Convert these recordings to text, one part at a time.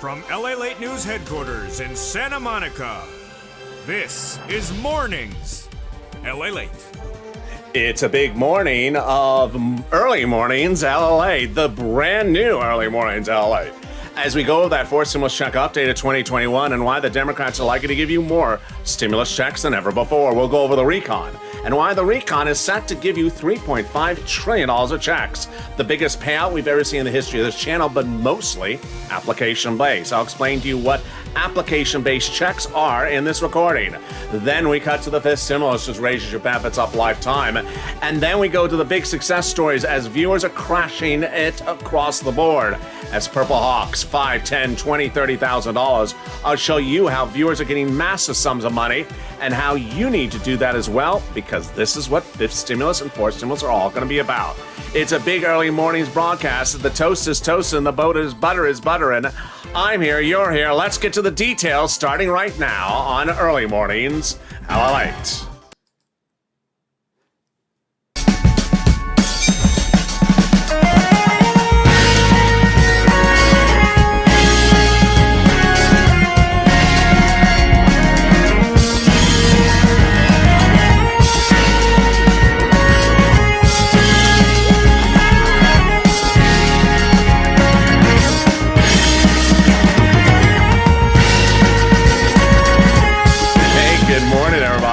From LALATE News headquarters in Santa Monica, this is Mornings LALATE. It's a big morning of Early Mornings LALATE, the brand new Early Mornings LALATE. As we go over that fourth stimulus check update of 2021 and why the Democrats are likely to give you more stimulus checks than ever before. We'll go over the recon and why the recon is set to give you $3.5 trillion of checks. The biggest payout we've ever seen in the history of this channel, but mostly application-based. I'll explain to you what application-based checks are in this recording. Then we cut to the fifth stimulus, just raises your benefits up lifetime. And then we go to the big success stories as viewers are crashing it across the board. As Purple Hawks, $5, $10, $20, $30,000. I'll show you how viewers are getting massive sums of money and how you need to do that as well, because this is what fifth stimulus and fourth stimulus are all going to be about. It's a big early mornings broadcast. The toast is toasting, the butter is buttering. I'm here, you're here. Let's get to the details starting right now on Early Mornings LALATE.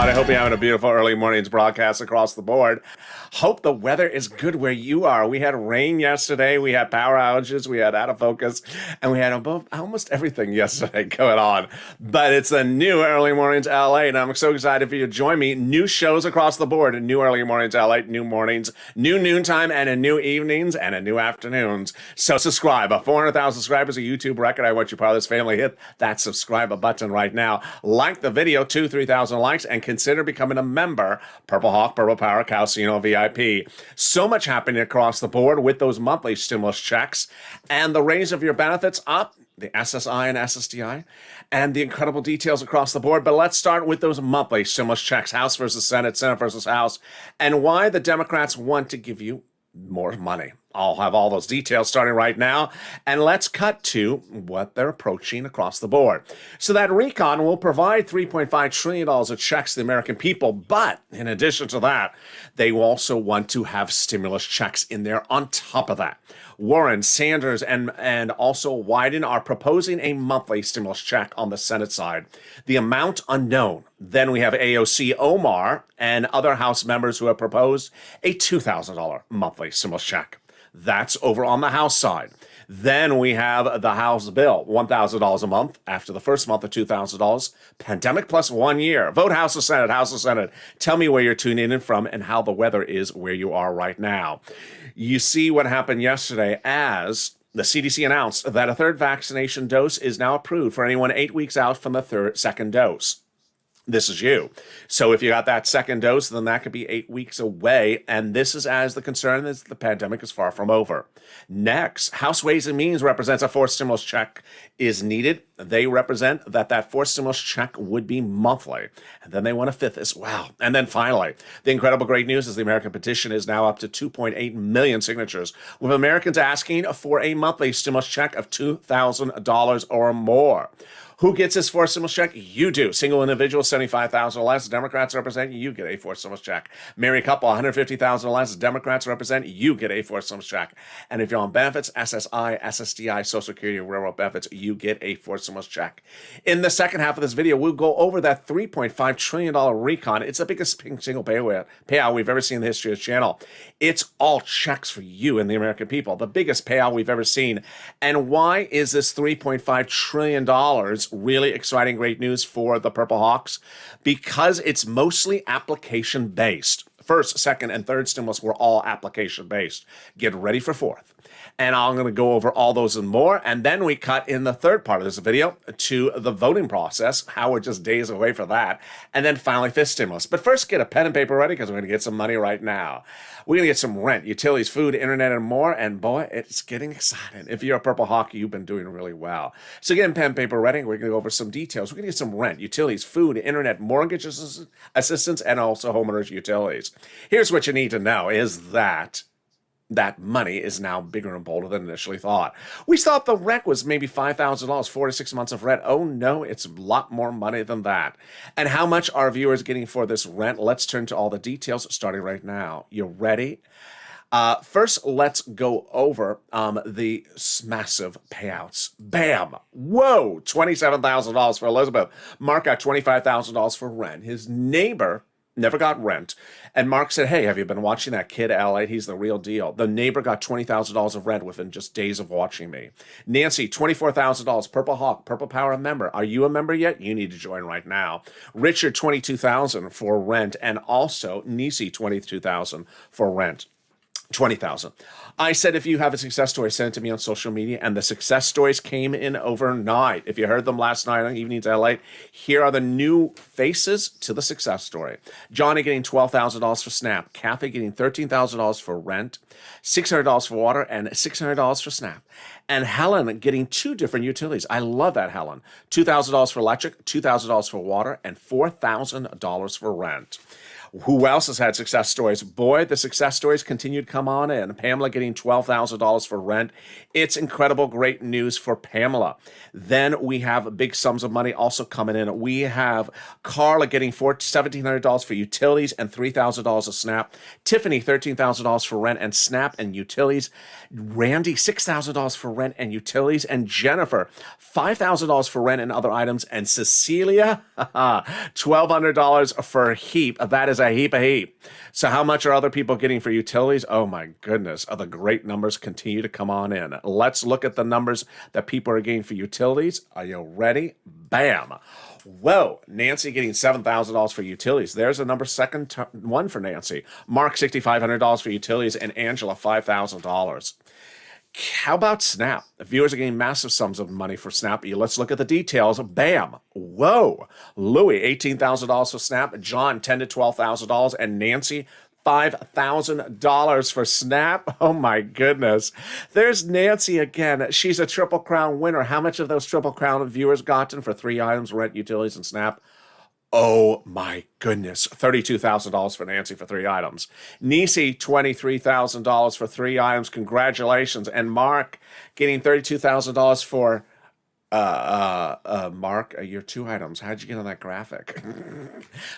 Hope you're having a beautiful early mornings broadcast across the board. Hope the weather is good where you are. We had rain yesterday, we had power outages, we had out of focus, and we had almost everything yesterday going on. But it's a new Early Mornings LA, and I'm so excited for you to join me. New shows across the board, new Early Mornings LA, new mornings, new noontime, and a new evenings, and a new afternoons. So subscribe. 400,000 subscribers, a YouTube record. I want you part of this family. Hit that subscribe button right now. Like the video, 3,000 likes, and consider becoming a member. Purple Hawk, Purple Power, Calcino VIP. So much happening across the board with those monthly stimulus checks and the raise of your benefits up, the SSI and SSDI, and the incredible details across the board. But let's start with those monthly stimulus checks, House versus Senate, Senate versus House, and why the Democrats want to give you more money. I'll have all those details starting right now, and let's cut to what they're approaching across the board. So that recon will provide $3.5 trillion of checks to the American people, but in addition to that, they also want to have stimulus checks in there on top of that. Warren, Sanders, and also Wyden are proposing a monthly stimulus check on the Senate side. The amount unknown. Then we have AOC Omar and other House members who have proposed a $2,000 monthly stimulus check. That's over on the House side. Then we have the House bill, $1,000 a month after the first month of $2,000. Pandemic plus 1 year. Vote House or Senate, House or Senate. Tell me where you're tuning in from and how the weather is where you are right now. You see what happened yesterday as the CDC announced that a third vaccination dose is now approved for anyone 8 weeks out from the second dose. This is you. So if you got that second dose, then that could be 8 weeks away. And this is as the concern is the pandemic is far from over. Next, House Ways and Means represents a fourth stimulus check is needed. They represent that fourth stimulus check would be monthly. And then they want a fifth as well. And then finally, the incredible great news is the American petition is now up to 2.8 million signatures, with Americans asking for a monthly stimulus check of $2,000 or more. Who gets this fourth stimulus check? You do. Single individual, $75,000 or less. Democrats represent you get a fourth stimulus check. Married couple, $150,000 or less. Democrats represent you get a fourth stimulus check. And if you're on benefits, SSI, SSDI, Social Security, railroad benefits, you get a fourth stimulus check. In the second half of this video, we'll go over that $3.5 trillion recon. It's the biggest single payout we've ever seen in the history of the channel. It's all checks for you and the American people. The biggest payout we've ever seen. And why is this $3.5 trillion really exciting, great news for the Purple Hawks? Because it's mostly application-based. First, second, and third stimulus were all application-based. Get ready for fourth. And I'm going to go over all those and more. And then we cut in the third part of this video to the voting process, how we're just days away for that. And then finally, fifth stimulus. But first, get a pen and paper ready because we're going to get some money right now. We're going to get some rent, utilities, food, internet, and more. And boy, it's getting exciting. If you're a Purple Hawk, you've been doing really well. So get pen and paper ready. We're going to go over some details. We're going to get some rent, utilities, food, internet, mortgage assistance, and also homeowners' utilities. Here's what you need to know is that that money is now bigger and bolder than initially thought. We thought the rent was maybe $5,000, 4 to 6 months of rent. Oh no, it's a lot more money than that. And how much are viewers getting for this rent? Let's turn to all the details starting right now. You ready? First, let's go over the massive payouts. Bam! Whoa! $27,000 for Elizabeth. Mark got $25,000 for rent. His neighbor never got rent. And Mark said, hey, have you been watching that kid, LALATE? He's the real deal. The neighbor got $20,000 of rent within just days of watching me. Nancy, $24,000. Purple Hawk, Purple Power member. Are you a member yet? You need to join right now. Richard, $22,000 for rent. And also Nisi, $22,000 for rent. 20,000. I said, if you have a success story, send it to me on social media. And the success stories came in overnight. If you heard them last night on Evenings LA, here are the new faces to the success story. Johnny getting $12,000 for Snap. Kathy getting $13,000 for rent, $600 for water, and $600 for Snap. And Helen getting 2 different utilities. I love that, Helen. $2,000 for electric, $2,000 for water, and $4,000 for rent. Who else has had success stories? Boy, the success stories continue to come on in. Pamela getting $12,000 for rent. It's incredible, great news for Pamela. Then we have big sums of money also coming in. We have Carla getting $1,700 for utilities and $3,000 of Snap. Tiffany, $13,000 for rent and Snap and utilities. Randy, $6,000 for rent and utilities. And Jennifer, $5,000 for rent and other items. And Cecilia, $1,200 for heap. That is a heap. So how much are other people getting for utilities? Oh my goodness. The great numbers continue to come on in. Let's look at the numbers that people are getting for utilities. Are you ready? Bam. Whoa, Nancy getting $7,000 for utilities. There's a number second one for Nancy. Mark, $6,500 for utilities, and Angela, $5,000. How about Snap? The viewers are getting massive sums of money for Snap. Let's look at the details. Bam. Whoa. Louis, $18,000 for Snap. John, $10,000 to $12,000. And Nancy, $5,000 for Snap. Oh my goodness. There's Nancy again. She's a Triple Crown winner. How much of those Triple Crown viewers gotten for 3 items, rent, utilities, and Snap? Oh my goodness. $32,000 for Nancy for 3 items. Nisi, $23,000 for 3 items. Congratulations. And Mark getting $32,000 for Mark, your 2 items. How'd you get on that graphic?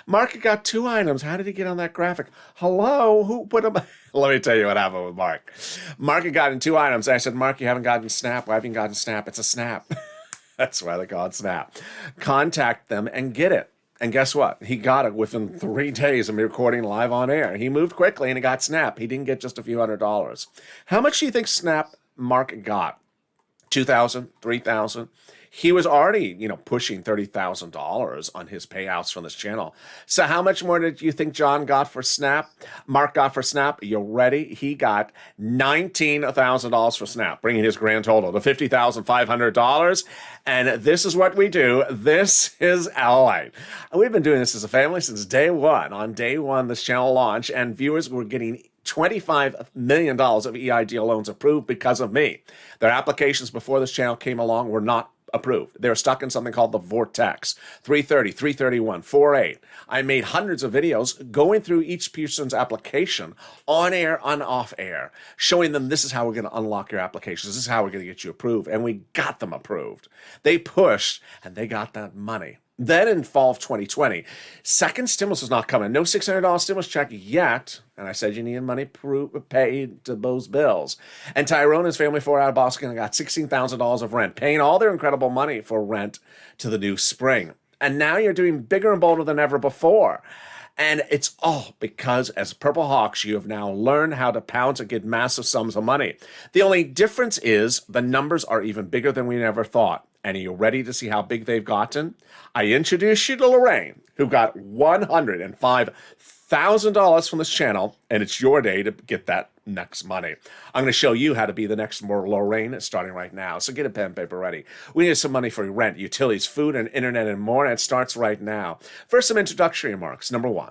Mark got 2 items. How did he get on that graphic? Hello? Who put him? Let me tell you what happened with Mark. Mark had gotten 2 items. I said, Mark, you haven't gotten Snap. Why haven't you gotten Snap? It's a Snap. That's why they call it Snap. Contact them and get it. And guess what? He got it within 3 days of me recording live on air. He moved quickly and he got Snap. He didn't get just a few $100s. How much do you think Snap Mark got? $2,000, $3,000? He was already, pushing $30,000 on his payouts from this channel. So how much more did you think John got for Snap? Mark got for Snap? You ready? He got $19,000 for Snap, bringing his grand total to $50,500. And this is what we do. This is LALATE. We've been doing this as a family since day one. On day one, this channel launched, and viewers were getting $25 million of EIDL loans approved because of me. Their applications before this channel came along were not approved. They were stuck in something called the vortex. 330, 331, 48. I made hundreds of videos going through each person's application on air, on off air, showing them this is how we're going to unlock your applications. This is how we're going to get you approved. And we got them approved. They pushed and they got that money. Then in fall of 2020, second stimulus was not coming. No $600 stimulus check yet. And I said, you need money paid to those bills. And Tyrone and his family 4 out of Boston got $16,000 of rent, paying all their incredible money for rent to the new spring. And now you're doing bigger and bolder than ever before. And it's all because, as Purple Hawks, you have now learned how to pounce and get massive sums of money. The only difference is the numbers are even bigger than we never thought. And are you ready to see how big they've gotten? I introduce you to Lorraine, who got $105,000 from this channel, and it's your day to get that next money. I'm going to show you how to be the next more Lorraine starting right now. So get a pen and paper ready. We need some money for rent, utilities, food, and internet, and more, and it starts right now. First, some introductory remarks. Number 1,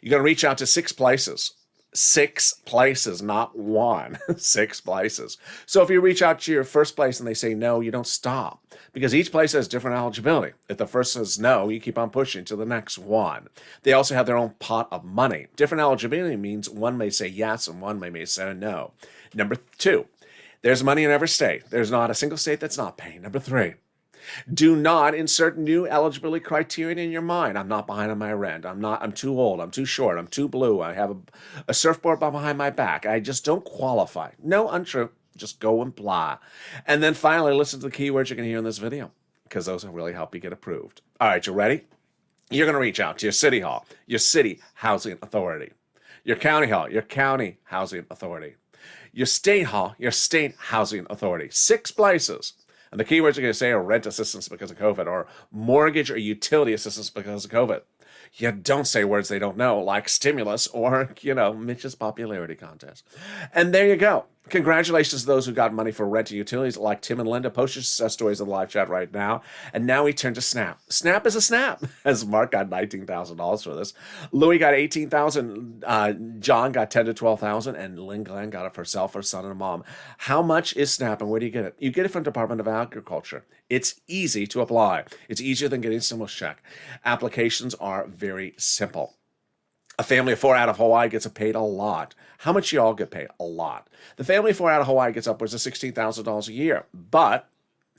you're going to reach out to 6 places. 6 places, not one, 6 places. So if you reach out to your first place and they say no, you don't stop, because each place has different eligibility. If the first says no, you keep on pushing to the next one. They also have their own pot of money. Different eligibility means one may say yes and one may say no. Number 2, there's money in every state. There's not a single state that's not paying. Number 3, do not insert new eligibility criteria in your mind. I'm not behind on my rent. I'm too old. I'm too short. I'm too blue. I have a surfboard behind my back. I just don't qualify. No, untrue. Just go and blah. And then finally, listen to the keywords you're going to hear in this video, because those will really help you get approved. All right, you ready? You're going to reach out to your city hall, your city housing authority, your county hall, your county housing authority, your state hall, your state housing authority. 6 places. And the keywords you're going to say are rent assistance because of COVID, or mortgage or utility assistance because of COVID. You don't say words they don't know, like stimulus or, Mitch's popularity contest. And there you go. Congratulations to those who got money for rent and utilities, like Tim and Linda. Post your success stories in the live chat right now. And now we turn to Snap. Snap is a snap, as Mark got $19,000 for this. Louis got $18,000. John got $10,000 to $12,000, and Lynn Glenn got it for herself, her son, and her mom. How much is Snap, and where do you get it? You get it from Department of Agriculture. It's easy to apply. It's easier than getting a stimulus check. Applications are very simple. A family of 4 out of Hawaii gets paid a lot. How much y'all get paid? A lot. The family of 4 out of Hawaii gets upwards of $16,000 a year. But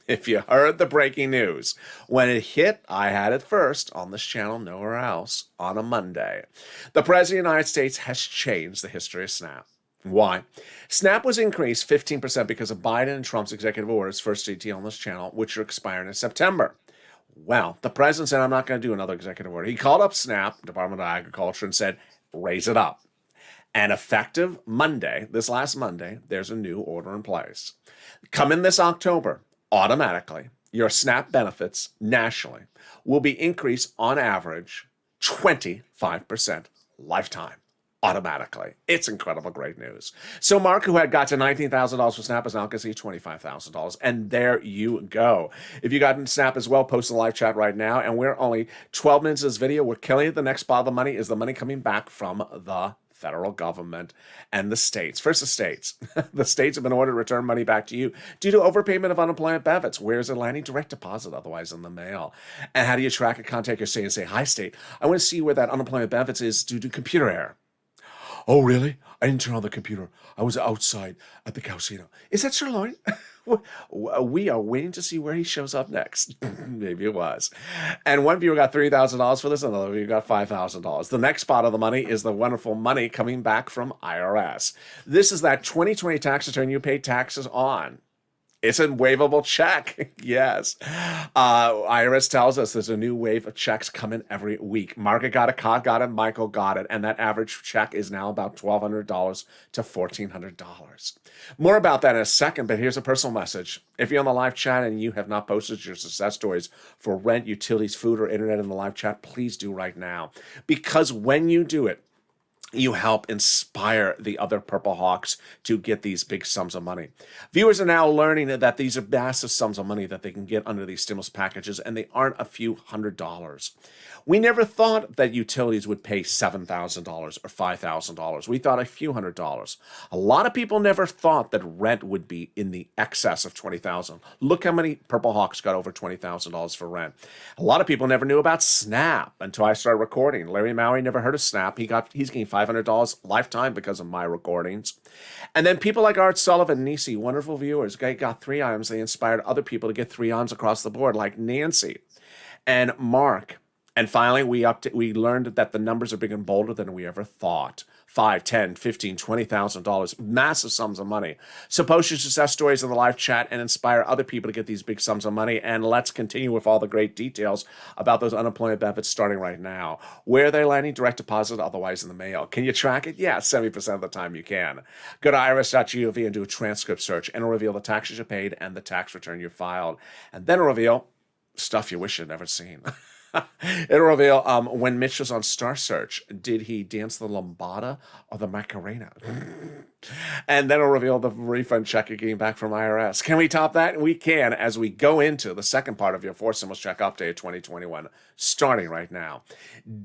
if you heard the breaking news, when it hit, I had it first on this channel, nowhere else, on a Monday. The President of the United States has changed the history of SNAP. Why? SNAP was increased 15% because of Biden and Trump's executive orders, first detail on this channel, which are expiring in September. Well, the president said, I'm not going to do another executive order. He called up SNAP, Department of Agriculture, and said, raise it up. And effective Monday, this last Monday, there's a new order in place. Coming this October, automatically, your SNAP benefits nationally will be increased on average 25% lifetime. Automatically. It's incredible, great news. So Mark, who had got to $19,000 for SNAP, is now going to see $25,000. And there you go. If you got in SNAP as well, post in the live chat right now. And we're only 12 minutes of this video. We're killing it. The next part of the money is the money coming back from the federal government and the states. First, the states. The states have been ordered to return money back to you due to overpayment of unemployment benefits. Where is it landing? Direct deposit, otherwise in the mail. And how do you track it? Contact your state and say, hi, state. I want to see where that unemployment benefits is due to computer error. Oh, really? I didn't turn on the computer. I was outside at the casino. Is that sirloin? We are waiting to see where he shows up next. Maybe it was. And one viewer got $3,000 for this, another viewer got $5,000. The next part of the money is the wonderful money coming back from IRS. This is that 2020 tax return you paid taxes on. It's a waivable check. Yes. IRS tells us there's a new wave of checks coming every week. Margaret got it, Cod got it, Michael got it, and that average check is now about $1,200 to $1,400. More about that in a second, but here's a personal message. If you're on the live chat and you have not posted your success stories for rent, utilities, food, or internet in the live chat, please do right now. Because when you do it, you help inspire the other Purple Hawks to get these big sums of money. Viewers are now learning that these are massive sums of money that they can get under these stimulus packages, and they aren't a few $100s. We never thought that utilities would pay $7,000 or $5,000. We thought a few $100s. A lot of people never thought that rent would be in the excess of $20,000. Look how many Purple Hawks got over $20,000 for rent. A lot of people never knew about SNAP until I started recording. Larry Mowry never heard of SNAP. He's getting $500 lifetime because of my recordings. And then people like Art Sullivan, Nisi, wonderful viewers, they got 3 items. They inspired other people to get 3 items across the board, like Nancy and Mark. And finally, we learned that the numbers are bigger and bolder than we ever thought. $5, $10, $15, $20,000, massive sums of money. So post your success stories in the live chat and inspire other people to get these big sums of money. And let's continue with all the great details about those unemployment benefits starting right now. Where are they landing? Direct deposit, otherwise in the mail. Can you track it? Yeah, 70% of the time you can. Go to irs.gov and do a transcript search, and it'll reveal the taxes you paid and the tax return you filed. And then it'll reveal stuff you wish you'd never seen. It'll reveal when Mitch was on Star Search, did he dance the lambada or the Macarena? And then it'll reveal the refund check you're getting back from IRS. Can we top that? We can, as we go into the second part of your 4 stimulus check update 2021, starting right now.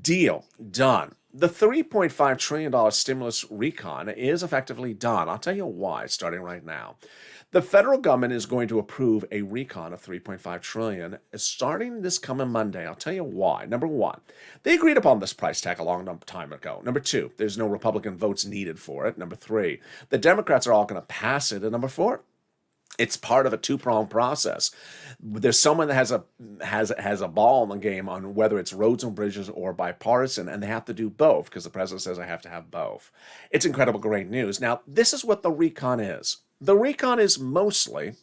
Deal done. The $3.5 trillion stimulus recon is effectively done. I'll tell you why, starting right now. The federal government is going to approve a recon of $3.5 trillion starting this coming Monday. I'll tell you why. Number one, they agreed upon this price tag a long time ago. Number two, there's no Republican votes needed for it. Number three, the Democrats are all going to pass it. And number four, it's part of a two-pronged process. There's someone that has a ball in the game on whether it's roads and bridges or bipartisan, and they have to do both because the president says I have to have both. It's incredible, great news. Now, this is what the recon is. The recon is mostly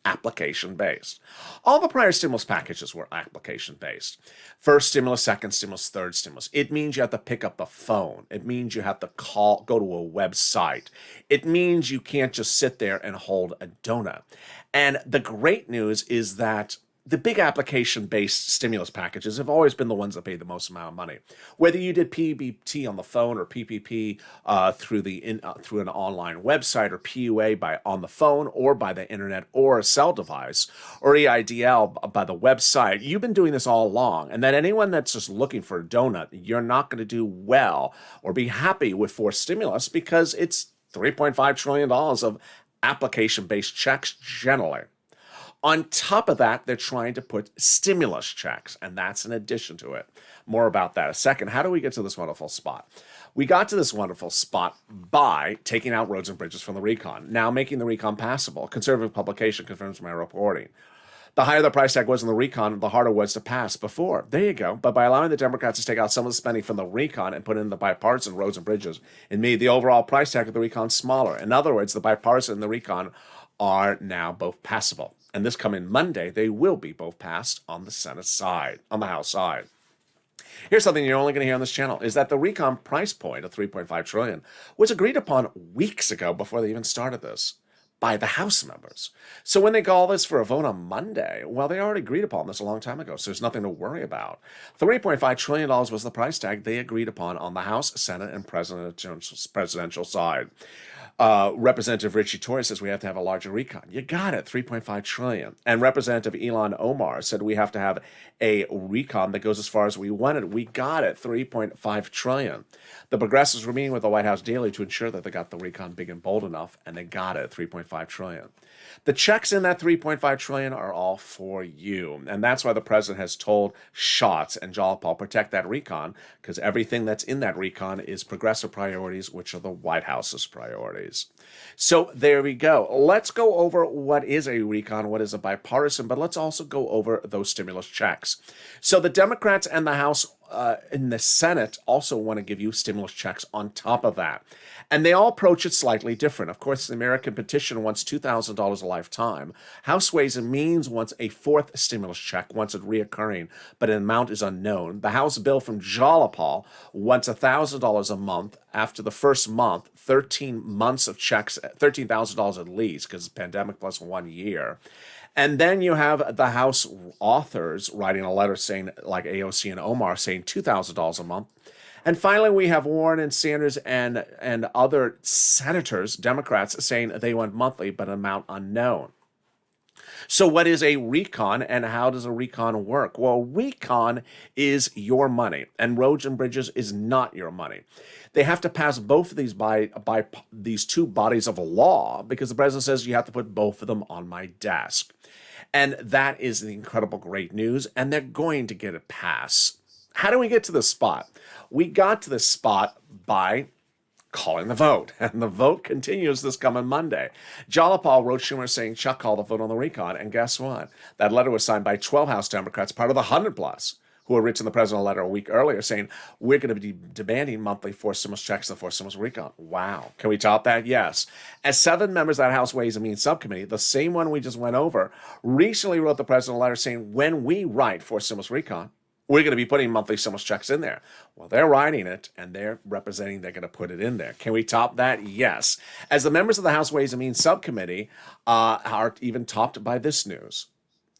application-based. All the prior stimulus packages were application-based. First stimulus, second stimulus, third stimulus. It means you have to pick up the phone. It means you have to go to a website. It means you can't just sit there and hold a donut. And the great news is that the big application-based stimulus packages have always been the ones that pay the most amount of money. Whether you did PBT on the phone or PPP through an online website or PUA on the phone or by the internet or a cell device or EIDL by the website, you've been doing this all along. And that anyone that's just looking for a donut, you're not going to do well or be happy with forced stimulus because it's $3.5 trillion of application-based checks generally. On top of that, they're trying to put stimulus checks, and that's an addition to it. More about that in a second. How do we get to this wonderful spot? We got to this wonderful spot by taking out roads and bridges from the recon, now making the recon passable. Conservative publication confirms my reporting. The higher the price tag was in the recon, the harder it was to pass before. There you go. But by allowing the Democrats to take out some of the spending from the recon and put in the bipartisan roads and bridges, it made the overall price tag of the recon smaller. In other words, the bipartisan and the recon are now both passable. And this coming Monday, they will be both passed on the Senate side, on the House side. Here's something you're only going to hear on this channel, is that the recon price point of $3.5 trillion was agreed upon weeks ago before they even started this by the House members. So when they call this for a vote on Monday, well, they already agreed upon this a long time ago, so there's nothing to worry about. $3.5 trillion was the price tag they agreed upon on the House, Senate, and presidential side. Representative Richie Torres says we have to have a larger recon. You got it, $3.5 trillion. And Representative Elon Omar said we have to have a recon that goes as far as we wanted. We got it, $3.5 trillion. The progressives were meeting with the White House daily to ensure that they got the recon big and bold enough, and they got it, $3.5 trillion. The checks in that $3.5 trillion are all for you, and that's why the president has told Schatz and Jalopal protect that recon, because everything that's in that recon is progressive priorities, which are the White House's priorities. So there we go. Let's go over what is a recon, what is a bipartisan, but let's also go over those stimulus checks. So the Democrats and the House in the Senate also want to give you stimulus checks on top of that. And they all approach it slightly different. Of course, the American petition wants $2,000 a lifetime. House Ways and Means wants a fourth stimulus check, wants it reoccurring, but an amount is unknown. The House bill from Jalopal wants $1,000 a month after the first month, 13 months of checks, $13,000 at least, because pandemic plus 1 year. And then you have the House authors writing a letter saying, like AOC and Omar, saying $2,000 a month. And finally, we have Warren and Sanders and other senators, Democrats, saying they want monthly, but an amount unknown. So what is a recon and how does a recon work? Well, recon is your money and roads and bridges is not your money. They have to pass both of these by these two bodies of law because the president says you have to put both of them on my desk. And that is the incredible great news, and they're going to get it passed. How do we get to this spot? We got to this spot by calling the vote, and the vote continues this coming Monday. Jalopal wrote Schumer saying, Chuck, call the vote on the recon, and guess what? That letter was signed by 12 House Democrats, part of the 100-plus, who had written the president a letter a week earlier saying, we're going to be demanding monthly forced stimulus checks and forced stimulus recon. Wow. Can we top that? Yes. As 7 members of that House Ways and Means subcommittee, the same one we just went over, recently wrote the president a letter saying, when we write forced stimulus recon, we're going to be putting monthly stimulus checks in there. Well, they're writing it, and they're representing they're going to put it in there. Can we top that? Yes. As the members of the House Ways and Means subcommittee are even topped by this news.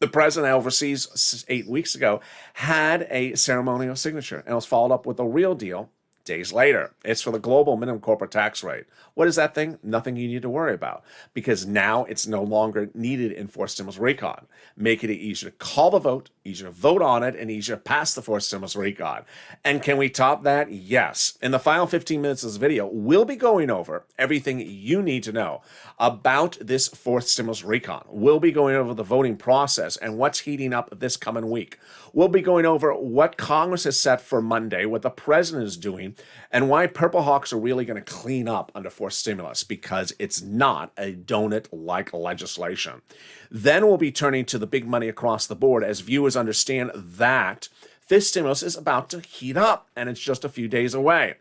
The president overseas 8 weeks ago had a ceremonial signature, and was followed up with the real deal days later. It's for the global minimum corporate tax rate. What is that thing? Nothing you need to worry about, because now it's no longer needed in forced stimulus recon, making it easier to call the vote, Need you to vote on it and need you to pass the fourth stimulus recon. And can we top that? Yes. In the final 15 minutes of this video, we'll be going over everything you need to know about this fourth stimulus recon. We'll be going over the voting process and what's heating up this coming week. We'll be going over what Congress has set for Monday, what the president is doing, and why Purple Hawks are really going to clean up under fourth stimulus, because it's not a donut-like legislation. Then we'll be turning to the big money across the board as viewers understand that fifth stimulus is about to heat up and it's just a few days away.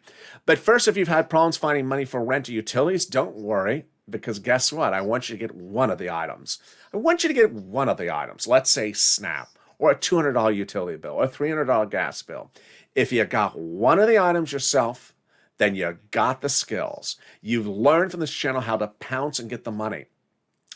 But first, if you've had problems finding money for rent or utilities, don't worry, because guess what? I want you to get one of the items. Let's say SNAP, or a $200 utility bill, or a $300 gas bill. If you got one of the items yourself, then you got the skills. You've learned from this channel how to pounce and get the money.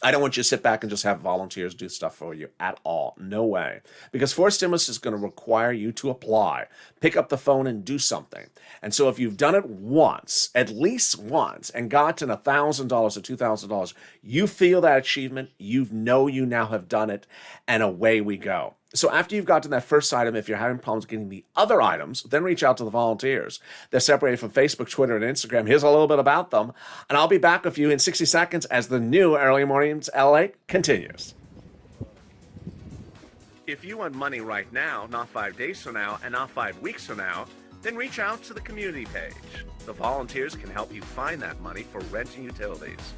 I don't want you to sit back and just have volunteers do stuff for you at all. No way. Because fourth stimulus is going to require you to apply, pick up the phone and do something. And so if you've done it once, at least once, and gotten $1,000 or $2,000, you feel that achievement, you know you now have done it, and away we go. So after you've gotten that first item, if you're having problems getting the other items, then reach out to the volunteers. They're separated from Facebook, Twitter, and Instagram. Here's a little bit about them, and I'll be back with you in 60 seconds as the new Early Mornings LA continues. If you want money right now, not 5 days from now, and not 5 weeks from now, then reach out to the community page. The volunteers can help you find that money for rent and utilities.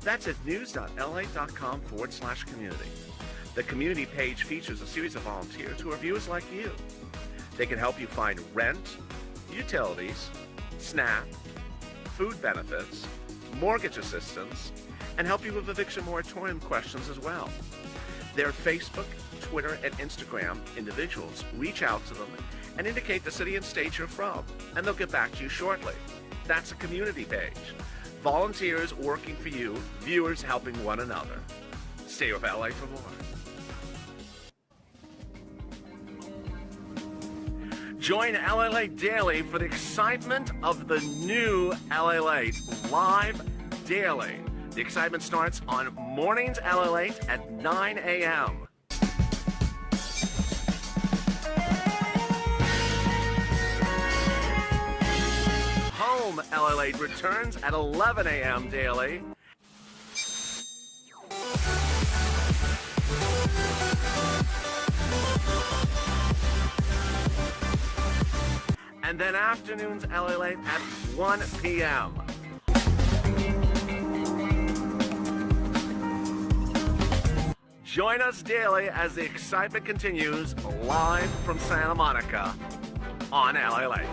That's at news.la.com/community. The community page features a series of volunteers who are viewers like you. They can help you find rent, utilities, SNAP, food benefits, mortgage assistance, and help you with eviction moratorium questions as well. Their Facebook, Twitter, and Instagram individuals reach out to them and indicate the city and state you're from, and they'll get back to you shortly. That's a community page. Volunteers working for you, viewers helping one another. Stay with LA for more. Join LALATE Daily for the excitement of the new LALATE live daily. The excitement starts on Mornings LALATE at 9 a.m. Home LALATE returns at 11 a.m. daily. And then afternoons LALATE at 1 p.m. Join us daily as the excitement continues live from Santa Monica on LALATE.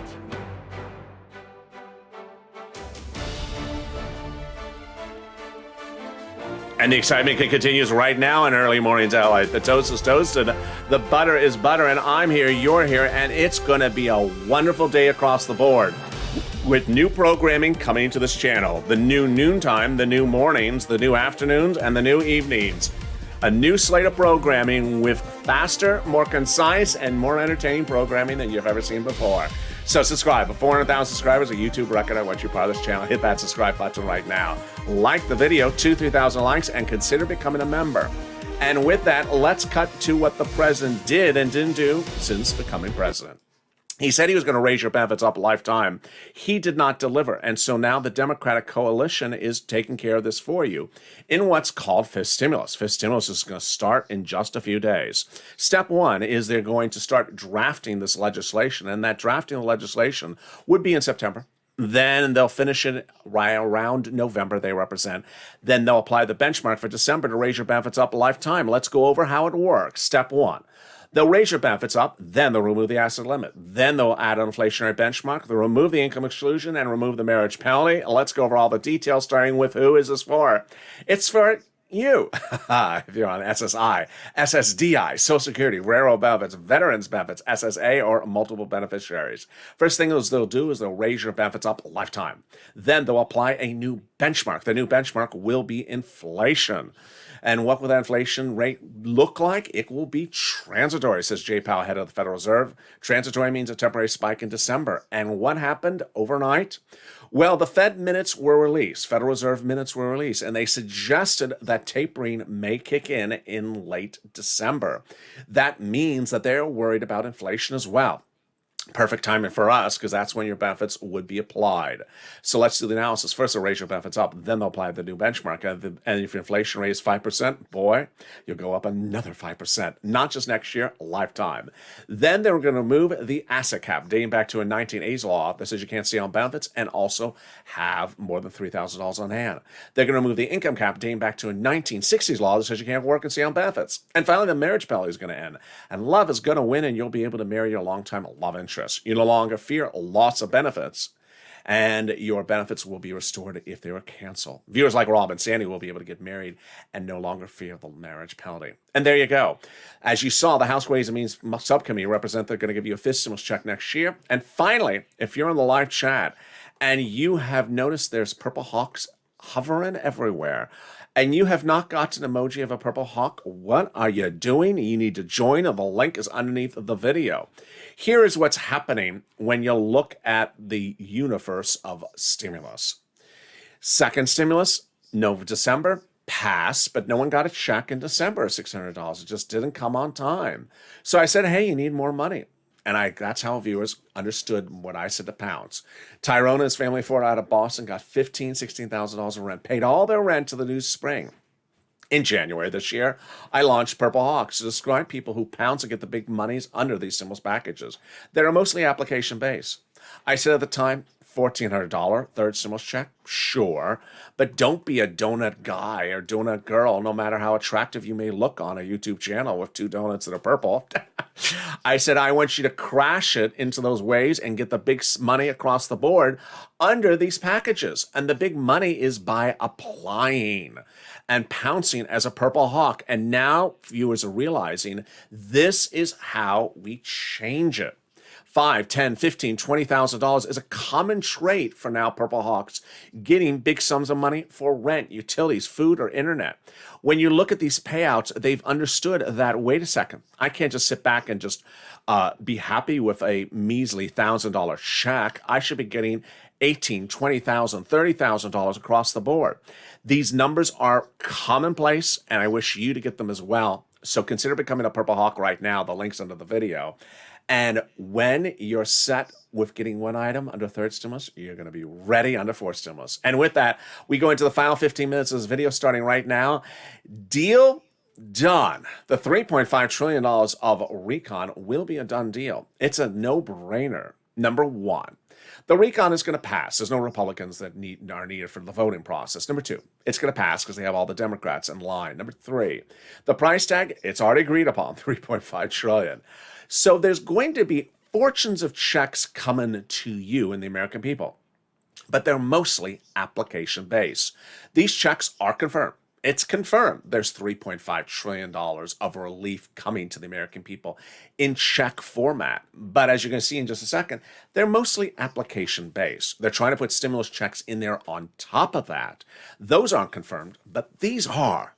And the excitement continues right now in Early Mornings LA. The toast is toasted, the butter is butter, and I'm here, you're here, and it's going to be a wonderful day across the board with new programming coming to this channel. The new noontime, the new mornings, the new afternoons, and the new evenings. A new slate of programming with faster, more concise, and more entertaining programming than you've ever seen before. So subscribe. With 400,000 subscribers, a YouTube record. I want you part of this channel. Hit that subscribe button right now. Like the video, 2,000-3,000 likes, and consider becoming a member. And with that, let's cut to what the president did and didn't do since becoming president. He said he was going to raise your benefits up a lifetime. He did not deliver. And so now the Democratic coalition is taking care of this for you in what's called fifth stimulus. Fifth stimulus is going to start in just a few days. Step one is they're going to start drafting this legislation, and that drafting the legislation would be in September. Then they'll finish it right around November, they represent. Then they'll apply the benchmark for December to raise your benefits up a lifetime. Let's go over how it works. Step one. They'll raise your benefits up, then they'll remove the asset limit. Then they'll add an inflationary benchmark. They'll remove the income exclusion and remove the marriage penalty. Let's go over all the details, starting with who is this for? It's for you. If you're on SSI, SSDI, Social Security, railroad benefits, veterans benefits, SSA, or multiple beneficiaries. First thing they'll do is they'll raise your benefits up a lifetime. Then they'll apply a new benchmark. The new benchmark will be inflation. And what will that inflation rate look like? It will be transitory, says Jay Powell, head of the Federal Reserve. Transitory means a temporary spike in December. And what happened overnight? Well, the Fed minutes were released, Federal Reserve minutes were released, and they suggested that tapering may kick in late December. That means that they're worried about inflation as well. Perfect timing for us because that's when your benefits would be applied. So let's do the analysis. First, they'll raise your benefits up, then they'll apply the new benchmark. And if your inflation rate is 5%, boy, you'll go up another 5%, not just next year, lifetime. Then they're going to move the asset cap, dating back to a 1980s law that says you can't stay on benefits and also have more than $3,000 on hand. They're going to move the income cap, dating back to a 1960s law that says you can't work and stay on benefits. And finally, the marriage penalty is going to end. And love is going to win, and you'll be able to marry your longtime love interest. You no longer fear loss of benefits, and your benefits will be restored if they were canceled. Viewers like Rob and Sandy will be able to get married and no longer fear the marriage penalty. And there you go. As you saw, the House Ways and Means Subcommittee represent they're going to give you a fifth stimulus check next year. And finally, if you're on the live chat and you have noticed there's purple hawks hovering everywhere, and you have not gotten an emoji of a purple hawk, what are you doing? You need to join, and the link is underneath the video. Here is what's happening when you look at the universe of stimulus. Second stimulus, December, passed, but no one got a check in December of $600. It just didn't come on time. So I said, hey, you need more money. And that's how viewers understood what I said to Pounds. Tyrone and his family fought out of Boston, got $15,000, $16,000 in rent, paid all their rent to the new spring. In January this year, I launched Purple Hawks to describe people who pounce and get the big monies under these stimulus packages. They're mostly application-based. I said at the time, $1,400 third stimulus check? Sure. But don't be a donut guy or donut girl, no matter how attractive you may look on a YouTube channel with two donuts that are purple. I said, I want you to crash it into those waves and get the big money across the board under these packages. And the big money is by applying and pouncing as a purple hawk. And now viewers are realizing this is how we change it. $5, $10, $15, $20,000 is a common trait for now Purple Hawks, getting big sums of money for rent, utilities, food, or internet. When you look at these payouts, they've understood that, wait a second, I can't just sit back and just be happy with a measly $1,000 check. I should be getting $18,000, $20,000, $30,000 across the board. These numbers are commonplace, and I wish you to get them as well. So consider becoming a Purple Hawk right now. The link's under the video. And when you're set with getting one item under third stimulus, you're going to be ready under fourth stimulus. And with that, we go into the final 15 minutes of this video starting right now. Deal done. The $3.5 trillion of recon will be a done deal. It's a no-brainer. Number one, the recon is going to pass. There's no Republicans that are needed for the voting process. Number two, it's going to pass because they have all the Democrats in line. Number three, the price tag, it's already agreed upon, $3.5 trillion. So there's going to be fortunes of checks coming to you and the American people, but they're mostly application-based. These checks are confirmed. It's confirmed there's $3.5 trillion of relief coming to the American people in check format. But as you're going to see in just a second, they're mostly application-based. They're trying to put stimulus checks in there on top of that. Those aren't confirmed, but these are.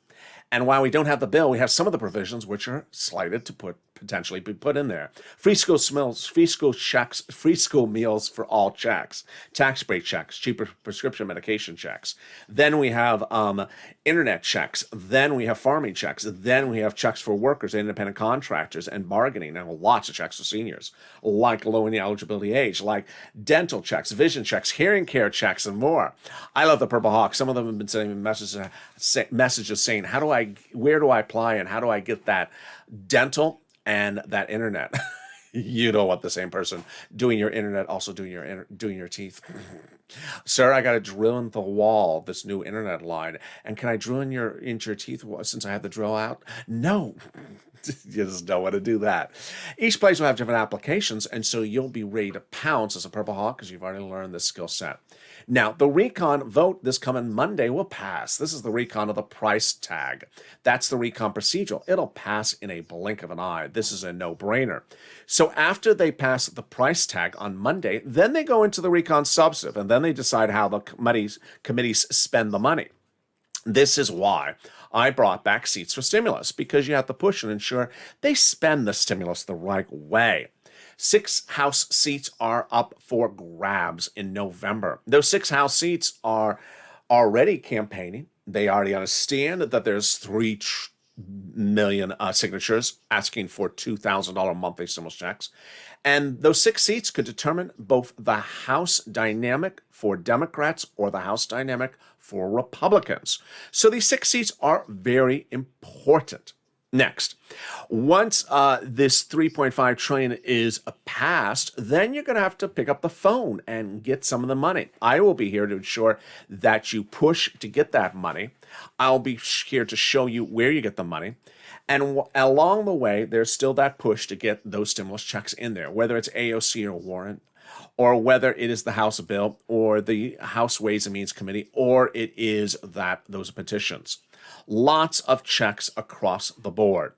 And while we don't have the bill, we have some of the provisions which are slated to potentially be put in there. Free school meals, free school checks, free school meals for all checks, tax break checks, cheaper prescription medication checks. Then we have internet checks. Then we have farming checks. Then we have checks for workers, independent contractors, and bargaining. And lots of checks for seniors, like lowering the eligibility age, like dental checks, vision checks, hearing care checks, and more. I love the Purple Hawk. Some of them have been sending me messages saying, where do I apply and how do I get that dental and that internet? You don't want the same person doing your internet, also doing your teeth. Sir, I got to drill in the wall, this new internet line. And can I drill into your teeth since I have the drill out? No. You just don't want to do that. Each place will have different applications, and so you'll be ready to pounce as a Purple Hawk because you've already learned this skill set. Now, the recon vote this coming Monday will pass. This is the recon of the price tag. That's the recon procedural. It'll pass in a blink of an eye. This is a no-brainer. So after they pass the price tag on Monday, then they go into the recon substantive, and then they decide how the committees spend the money. This is why I brought back seats for stimulus, because you have to push and ensure they spend the stimulus the right way. 6 House seats are up for grabs in November. Those 6 House seats are already campaigning. They already understand that there's 3 million signatures asking for $2,000 monthly stimulus checks. And those 6 seats could determine both the House dynamic for Democrats or the House dynamic for Republicans. So these 6 seats are very important. Next, once this 3.5 trillion is passed, then you're going to have to pick up the phone and get some of the money. I will be here to ensure that you push to get that money. I'll be here to show you where you get the money. And along the way, there's still that push to get those stimulus checks in there, whether it's AOC or Warren, or whether it is the House bill or the House Ways and Means Committee, or it is those petitions. Lots of checks across the board.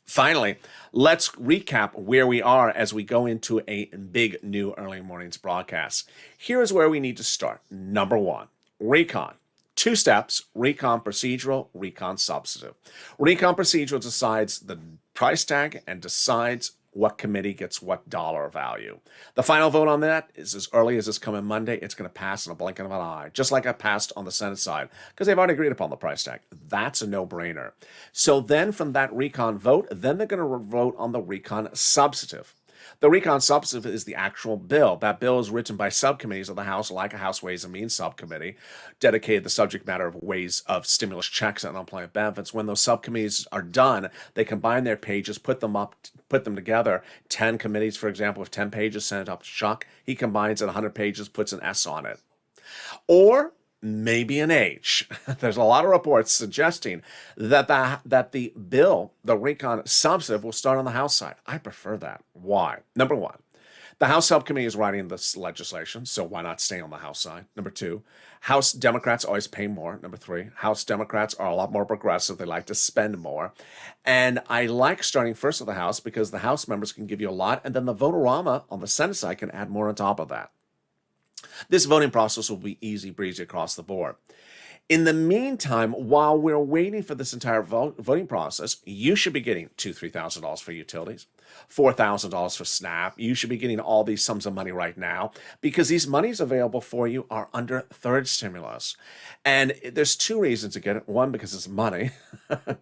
Finally, let's recap where we are as we go into a big new early mornings broadcast. Here is where we need to start. Number 1, recon. 2 steps: recon procedural, recon substantive. Recon procedural decides the price tag and decides what committee gets what dollar value. The final vote on that is as early as this coming Monday. It's going to pass in a blink of an eye, just like it passed on the Senate side, because they've already agreed upon the price tag. That's a no-brainer. So then from that recon vote, then they're going to vote on the recon substantive. The recon substantive is the actual bill. That bill is written by subcommittees of the House, like a House Ways and Means subcommittee, dedicated to the subject matter of ways of stimulus checks and unemployment benefits. When those subcommittees are done, they combine their pages, put them together. 10 committees, for example, with 10 pages, send it up to Chuck. He combines it 100 pages, puts an S on it. Or maybe an H. There's a lot of reports suggesting that the bill, the recon substantive, will start on the House side. I prefer that. Why? Number 1, the House subcommittee is writing this legislation, so why not stay on the House side? Number 2, House Democrats always pay more. Number 3, House Democrats are a lot more progressive. They like to spend more. And I like starting first with the House because the House members can give you a lot, and then the vote-a-rama on the Senate side can add more on top of that. This voting process will be easy breezy across the board. In the meantime, while we're waiting for this entire voting process, you should be getting $2,000, $3,000 for utilities, $4,000 for SNAP. You should be getting all these sums of money right now because these monies available for you are under third stimulus. And there's 2 reasons to get it. 1, because it's money.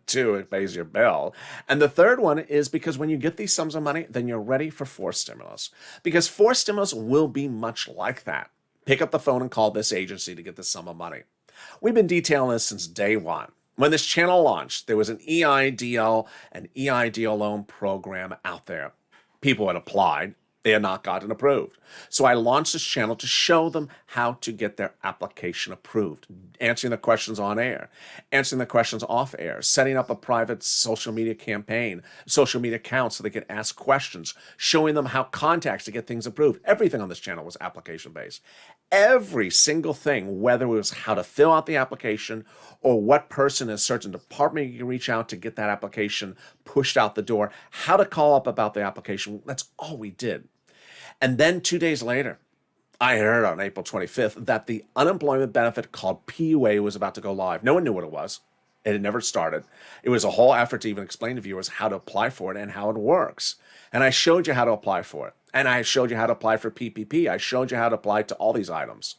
2, it pays your bill. And the third one is because when you get these sums of money, then you're ready for fourth stimulus. Because fourth stimulus will be much like that. Pick up the phone and call this agency to get this sum of money. We've been detailing this since day 1. When this channel launched, there was an EIDL loan program out there. People had applied. They had not gotten approved. So I launched this channel to show them how to get their application approved, answering the questions on air, answering the questions off air, setting up a private social media campaign, social media account so they could ask questions, showing them how contacts to get things approved. Everything on this channel was application-based. Every single thing, whether it was how to fill out the application or what person in a certain department you can reach out to get that application pushed out the door, how to call up about the application, that's all we did. And then 2 days later, I heard on April 25th that the unemployment benefit called PUA was about to go live. No one knew what it was. It had never started. It was a whole effort to even explain to viewers how to apply for it and how it works. And I showed you how to apply for it. And I showed you how to apply for PPP. I showed you how to apply to all these items.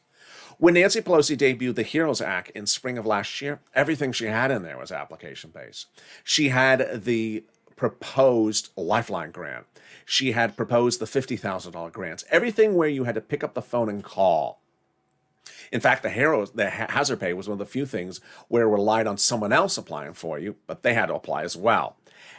When Nancy Pelosi debuted the HEROES Act in spring of last year, everything she had in there was application-based. She had the proposed Lifeline grant. She had proposed the $50,000 grants. Everything where you had to pick up the phone and call. In fact, the hazard pay was one of the few things where it relied on someone else applying for you, but they had to apply as well.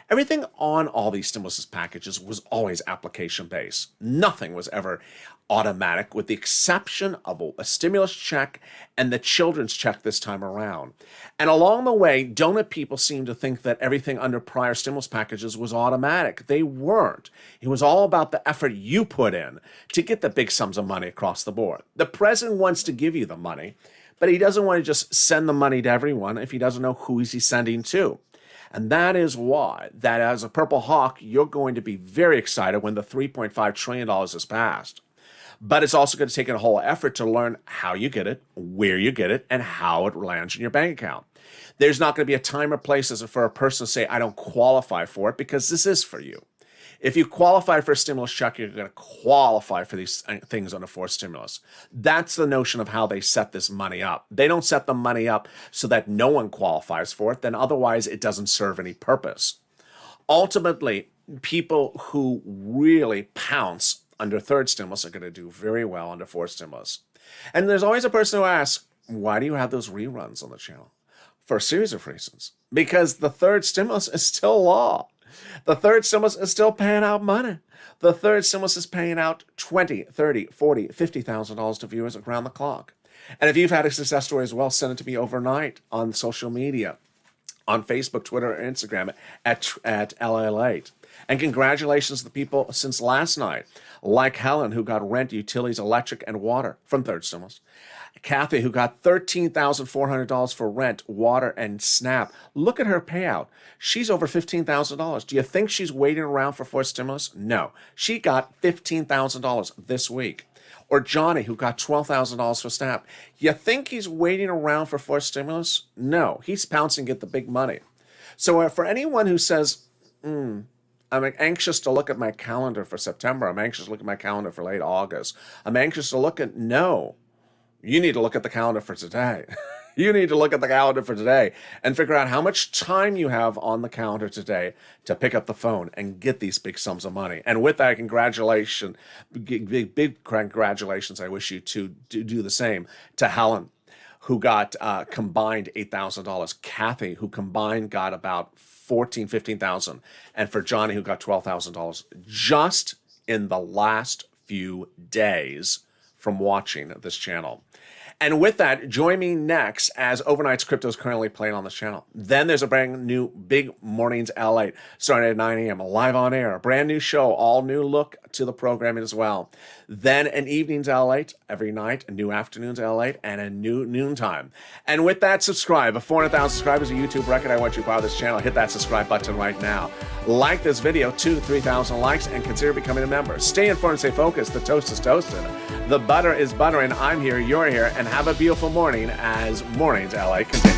Everything on all these stimulus packages was always application-based. Nothing was ever automatic, with the exception of a stimulus check and the children's check this time around. And along the way, donut people seemed to think that everything under prior stimulus packages was automatic. They weren't. It was all about the effort you put in to get the big sums of money across the board. The president wants to give you the money, but he doesn't want to just send the money to everyone if he doesn't know who he's sending to. And that is why, that as a Purple Hawk, you're going to be very excited when the $3.5 trillion is passed. But it's also going to take a whole effort to learn how you get it, where you get it, and how it lands in your bank account. There's not going to be a time or place for a person to say, I don't qualify for it, because this is for you. If you qualify for a stimulus check, you're going to qualify for these things under forced stimulus. That's the notion of how they set this money up. They don't set the money up so that no one qualifies for it, then otherwise it doesn't serve any purpose. Ultimately, people who really pounce under third stimulus are going to do very well under fourth stimulus. And there's always a person who asks, why do you have those reruns on the channel? For a series of reasons. Because the third stimulus is still law. The third stimulus is still paying out money. The third stimulus is paying out $20,000, $30,000, $40,000, $50,000 to viewers around the clock. And if you've had a success story as well, send it to me overnight on social media, on Facebook, Twitter, or Instagram at LALATE. And congratulations to the people since last night, like Helen, who got rent, utilities, electric, and water from third stimulus. Kathy, who got $13,400 for rent, water, and SNAP. Look at her payout. She's over $15,000. Do you think she's waiting around for fourth stimulus? No. She got $15,000 this week. Or Johnny, who got $12,000 for SNAP. You think he's waiting around for fourth stimulus? No. He's pouncing to get the big money. So for anyone who says, I'm anxious to look at my calendar for September. I'm anxious to look at my calendar for late August. I'm anxious to look at, no. You need to look at the calendar for today. You need to look at the calendar for today and figure out how much time you have on the calendar today to pick up the phone and get these big sums of money. And with that, congratulations, big congratulations. I wish you to do the same to Helen, who got combined $8,000. Kathy, who combined got about $14,000, $15,000. And for Johnny, who got $12,000 just in the last few days from watching this channel. And with that, join me next as Overnight's Crypto is currently playing on this channel. Then there's a brand new Big Mornings LALATE starting at 9 a.m. live on air. A brand new show, all new look to the programming as well. Then an evening's LALATE every night, a new afternoon's LALATE, and a new noontime. And with that, subscribe. 400,000 subscribers, a YouTube record. I want you part of this channel. Hit that subscribe button right now. Like this video, 2,000 to 3,000 likes, and consider becoming a member. Stay informed and stay focused. The toast is toasted. The butter is buttering. I'm here, you're here, and have a beautiful morning as Mornings LA continues.